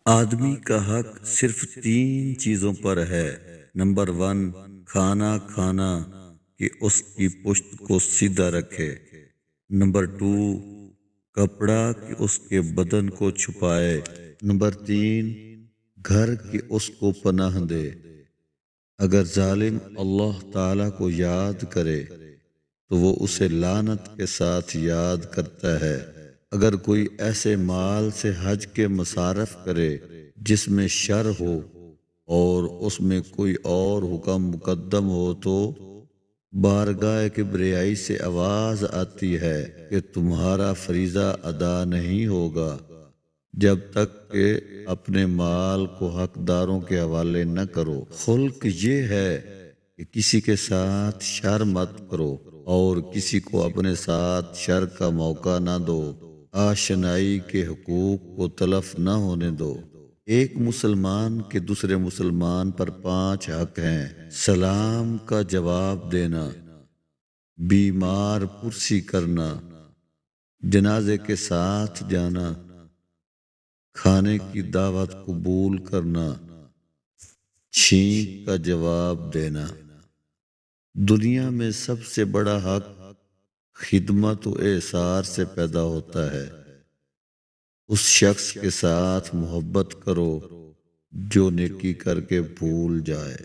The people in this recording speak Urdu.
آدمی کا حق صرف تین چیزوں پر ہے۔ نمبر 1، کھانا کھانا کہ اس کی پشت کو سیدھا رکھے۔ نمبر 2، کپڑا کہ اس کے بدن کو چھپائے۔ نمبر 3، گھر کہ اس کو پناہ دے۔ اگر ظالم اللہ تعالیٰ کو یاد کرے تو وہ اسے لعنت کے ساتھ یاد کرتا ہے۔ اگر کوئی ایسے مال سے حج کے مصارف کرے جس میں شر ہو اور اس میں کوئی اور حکم مقدم ہو تو بارگاہ کبریائی سے آواز آتی ہے کہ تمہارا فریضہ ادا نہیں ہوگا جب تک کہ اپنے مال کو حقداروں کے حوالے نہ کرو۔ خلق یہ ہے کہ کسی کے ساتھ شر مت کرو اور کسی کو اپنے ساتھ شر کا موقع نہ دو۔ آشنائی کے حقوق کو تلف نہ ہونے دو۔ ایک مسلمان کے دوسرے مسلمان پر 5 حق ہیں۔ سلام کا جواب دینا، بیمار پرسی کرنا، جنازے کے ساتھ جانا، کھانے کی دعوت قبول کرنا، چھینک کا جواب دینا۔ دنیا میں سب سے بڑا حق خدمت و احسار سے پیدا ہوتا ہے۔ اس شخص کے ساتھ محبت کرو جو نیکی کر کے بھول جائے۔